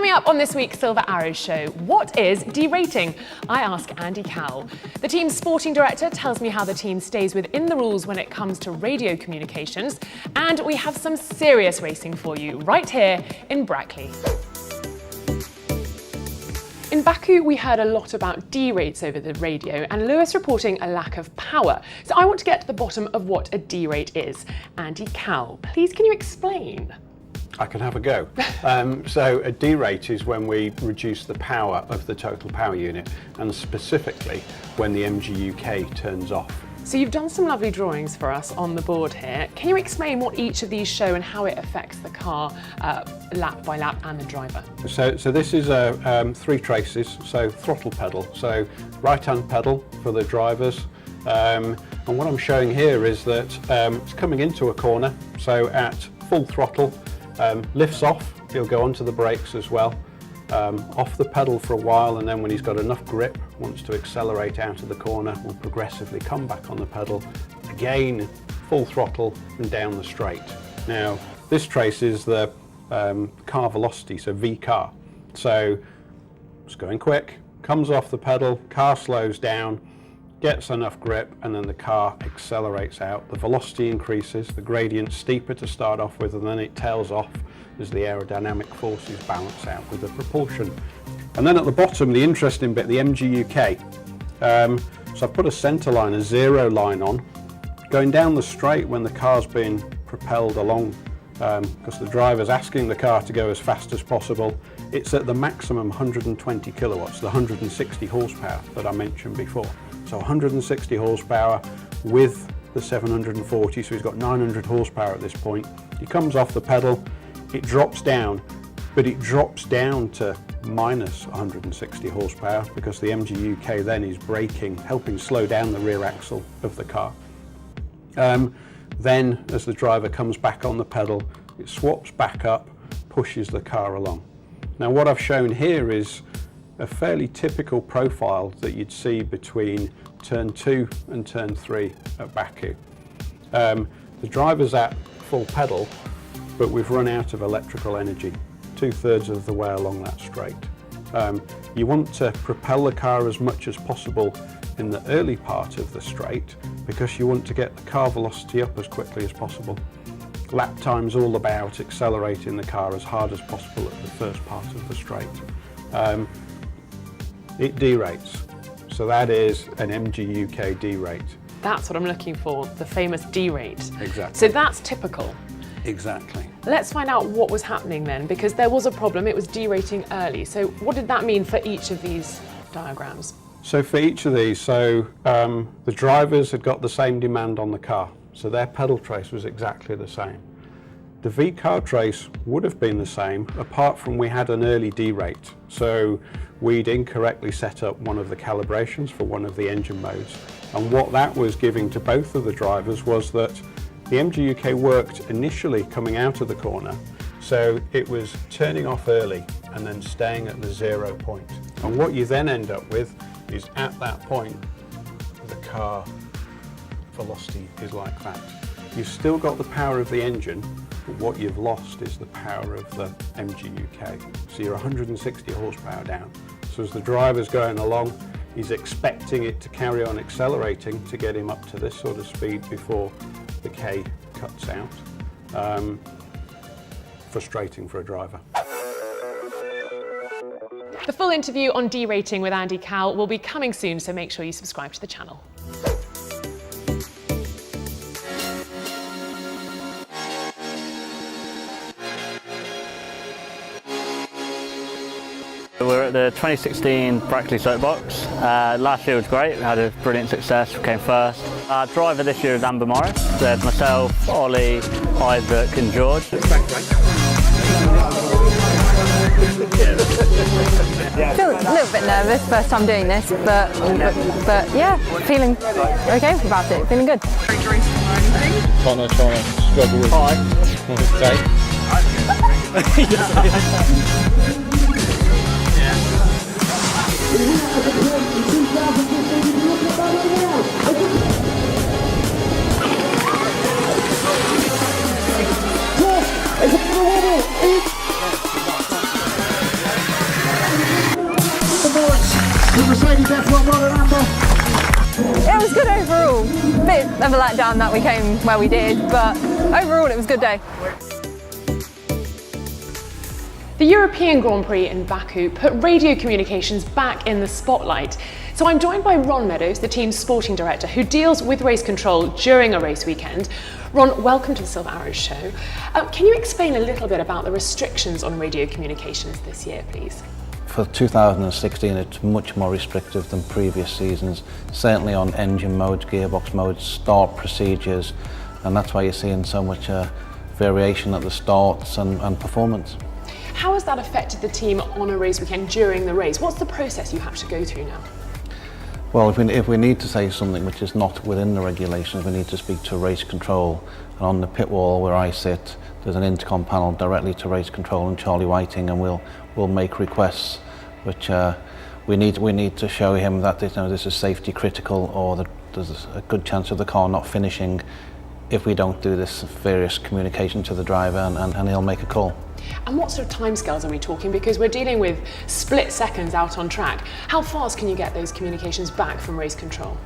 Coming up on this week's Silver Arrows show, what is derating? I ask Andy Cowell. The team's sporting director tells me how the team stays within the rules when it comes to radio communications. And we have some serious racing for you right here in Brackley. In Baku, we heard a lot about D-rates over the radio and Lewis reporting a lack of power. So I want to get to the bottom of what a D-rate is. Andy Cowell, please can you explain? I can have a go. So a D-rate is when we reduce the power of the total power unit, and specifically when the MGU-K turns off. So you've done some lovely drawings for us on the board here. Can you explain what each of these show and how it affects the car lap by lap and the driver? So this is 3 traces, so throttle pedal, so right-hand pedal for the drivers. And what I'm showing here is that it's coming into a corner, so at full throttle, lifts off, he'll go onto the brakes as well, off the pedal for a while, and then when he's got enough grip, wants to accelerate out of the corner, will progressively come back on the pedal, again full throttle and down the straight. Now this traces the car velocity, so V-car, so it's going quick, comes off the pedal, car slows down, gets enough grip, and then the car accelerates out. The velocity increases, the gradient's steeper to start off with, and then it tails off as the aerodynamic forces balance out with the propulsion. And then at the bottom, the interesting bit, the MGU-K. So I've put a centre line, a 0 line on, going down the straight when the car's being propelled along, because the driver's asking the car to go as fast as possible. It's at the maximum 120 kilowatts, the 160 horsepower that I mentioned before. So 160 horsepower with the 740, so he's got 900 horsepower at this point. He comes off the pedal, it drops down, but it drops down to minus 160 horsepower because the MGU-K then is braking, helping slow down the rear axle of the car. Then as the driver comes back on the pedal, it swaps back up, pushes the car along. Now what I've shown here is a fairly typical profile that you'd see between turn 2 and turn 3 at Baku. The driver's at full pedal, but we've run out of electrical energy, 2/3 of the way along that straight. You want to propel the car as much as possible in the early part of the straight because you want to get the car velocity up as quickly as possible. Lap time's all about accelerating the car as hard as possible at the first part of the straight. It derates, so that is an MGU-K derate. That's what I'm looking for, the famous derate. Exactly. So that's typical. Exactly. Let's find out what was happening then, because there was a problem, it was derating early. So what did that mean for each of these diagrams? So for each of these, the drivers had got the same demand on the car, so their pedal trace was exactly the same. The V-car trace would have been the same, apart from we had an early derate. So we'd incorrectly set up one of the calibrations for one of the engine modes. And what that was giving to both of the drivers was that the MGU-K worked initially coming out of the corner, so it was turning off early and then staying at the 0 point. And what you then end up with is at that point, the car velocity is like that. You've still got the power of the engine, but what you've lost is the power of the MGU-K. So you're 160 horsepower down. So as the driver's going along, he's expecting it to carry on accelerating to get him up to this sort of speed before the K cuts out. Frustrating for a driver. The full interview on derating with Andy Cowell will be coming soon, so make sure you subscribe to the channel. We're at the 2016 Brackley Soapbox. Last year was great, we had a brilliant success, we came first. Our driver this year is Amber Morris. There's myself, Ollie, Isaac and George. I feel a little bit nervous, first time doing this, but yeah, feeling okay about it, feeling good. Connor trying to struggle with it was good overall. Bit of a letdown that we came where we did, but overall it was a good day. The European Grand Prix in Baku put radio communications back in the spotlight. So I'm joined by Ron Meadows, the team's sporting director, who deals with race control during a race weekend. Ron, welcome to the Silver Arrows show. Can you explain a little bit about the restrictions on radio communications this year, please? For 2016, it's much more restrictive than previous seasons, certainly on engine modes, gearbox modes, start procedures, and that's why you're seeing so much variation at the starts and performance. How has that affected the team on a race weekend during the race? What's the process you have to go through now? Well, if we need to say something which is not within the regulations, we need to speak to race control. And on the pit wall where I sit, there's an intercom panel directly to race control and Charlie Whiting, and we'll make requests, which we need to show him that this is safety critical, or that there's a good chance of the car not finishing if we don't do this various communication to the driver, and he'll make a call. And what sort of timescales are we talking? Because we're dealing with split seconds out on track. How fast can you get those communications back from race control?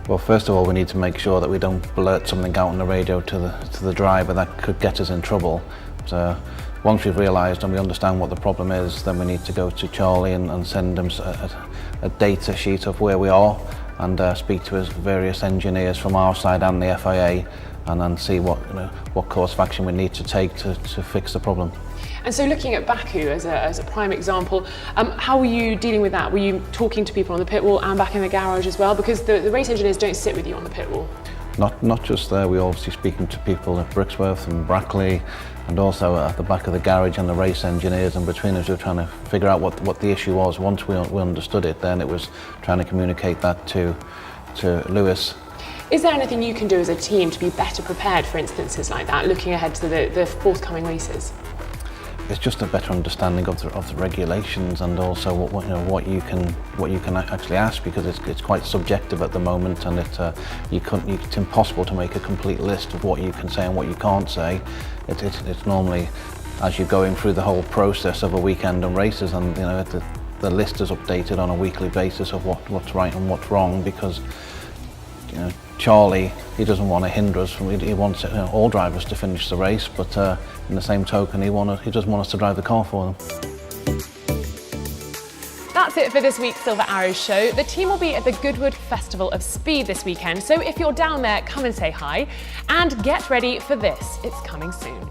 Well, first of all, we need to make sure that we don't blurt something out on the radio to the driver that could get us in trouble. So once we've realised and we understand what the problem is, then we need to go to Charlie and send him a data sheet of where we are, and speak to his various engineers from our side and the FIA, and then see what course of action we need to take to fix the problem. And so looking at Baku as a prime example, how were you dealing with that? Were you talking to people on the pit wall and back in the garage as well? Because the race engineers don't sit with you on the pit wall. Not just there, we're obviously speaking to people at Brixworth and Brackley, and also at the back of the garage and the race engineers, and between us we were trying to figure out what the issue was. Once we understood it, then it was trying to communicate that to Lewis. Is there anything you can do as a team to be better prepared for instances like that, looking ahead to the forthcoming races? It's just a better understanding of the regulations, and also what you can actually ask, because it's quite subjective at the moment, and it's impossible to make a complete list of what you can say and what you can't say. It's normally as you're going through the whole process of a weekend and races, and the list is updated on a weekly basis of what's right and what's wrong, because Charlie, he doesn't want to hinder us from. He wants all drivers to finish the race, but in the same token, he doesn't want us to drive the car for them. That's it for this week's Silver Arrows show. The team will be at the Goodwood Festival of Speed this weekend, so if you're down there, come and say hi, and get ready for this. It's coming soon.